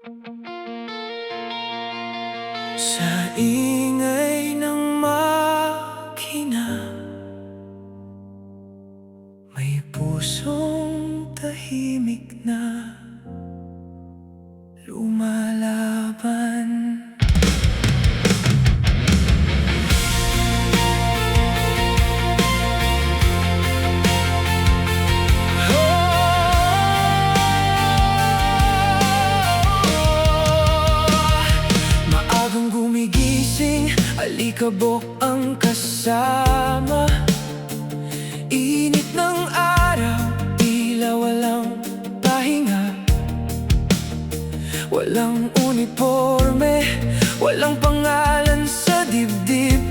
Sa ingay ng makina, may pusong tahimik na lumalaban. Maagang gumigising, alikabok ang kasama. Init ng araw, tila walang pahinga. Walang uniforme, walang pangalan sa dibdib,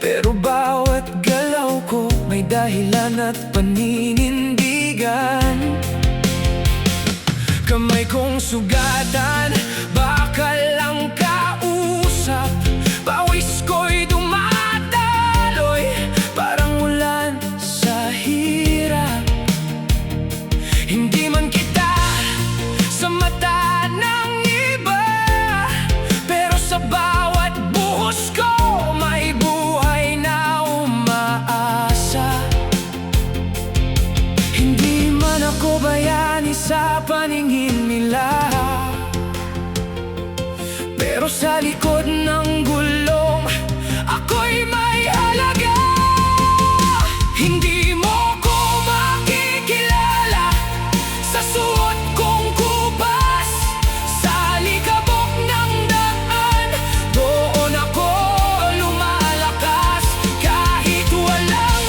pero bawat galaw ko may dahilan at paninindigan. Kamay kong sugatan, bakal ang kausap. Pawis ko'y dumadaloy, parang ulan sa hirap. Hindi man kita sa mata ng iba, pero sa bawat buhos ko may buhay na umaasa. Hindi man ako bayani sa paningin nila, pero sa likod ng gulong ako'y may halaga. Hindi mo ko makikilala sa suot kong kubas. Sa likabok ng daan, doon ako lumalakas. Kahit walang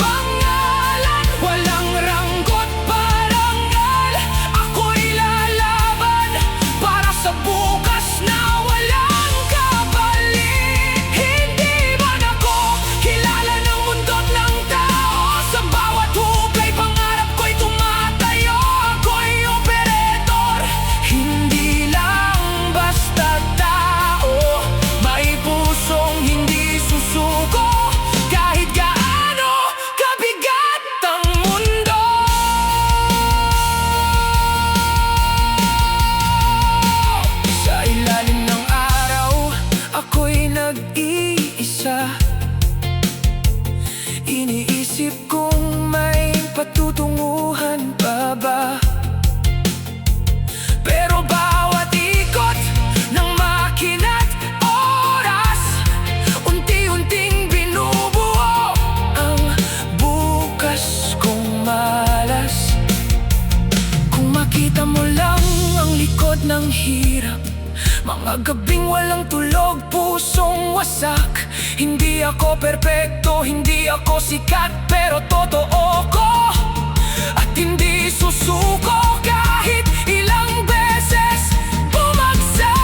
pangalan, walang ranggot parangal, ako'y lalaban para sa bukas na walang kapalit. Hindi man ako kilala ng mundo't ng tao, sa bawat hukay pangarap ko'y tumatayo. Ako'y operator, hindi lang basta tao. May pusong hindi susuko, kahit gaano kabigat ang mundo. Sa ilalim ng araw, ako'y nag-iisa. Iniisip kung may patutunguhan pa ba, pero bawat ikot ng makina't oras, unti-unting binubuo ang bukas kong malas. Kung makita mo lang ang likod ng hirap, mga gabing walang tulog, pusong wasak. Hindi ako perpekto, hindi ako sikat, pero totoo ko at hindi susuko kahit ilang beses bumagsak.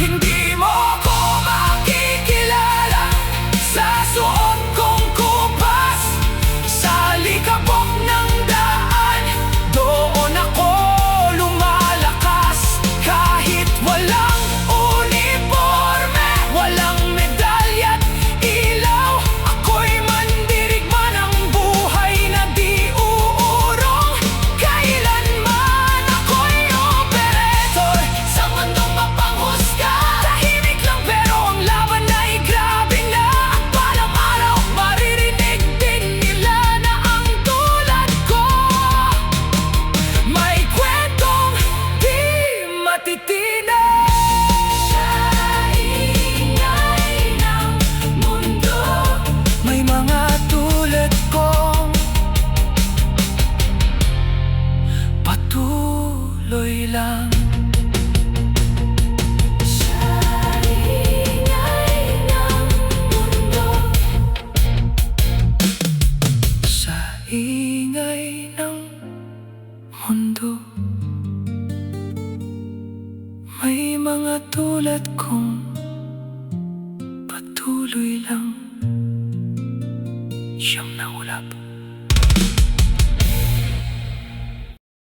Hindi mo ko makikilala sa suot kong kubas. Sa likabok ng daan, doon ako lumalakas. Kahit walang uniforme, walang medalya't ilaw, ako'y mandirigma ng buhay na di uurong. Kailanman ako'y operator sa mundong mapanghusga. Tahimik lang pero ang laban ay grabe na, at balang araw maririnig din nila na ang tulad ko may kwentong di matitinag. Sa ingay ng mundo, may mga tulad kong patuloy lang. Sa ingay ng mundo, sa ingay ng mundo, may mga tulad kong patuloy lang. Siyam na ulap.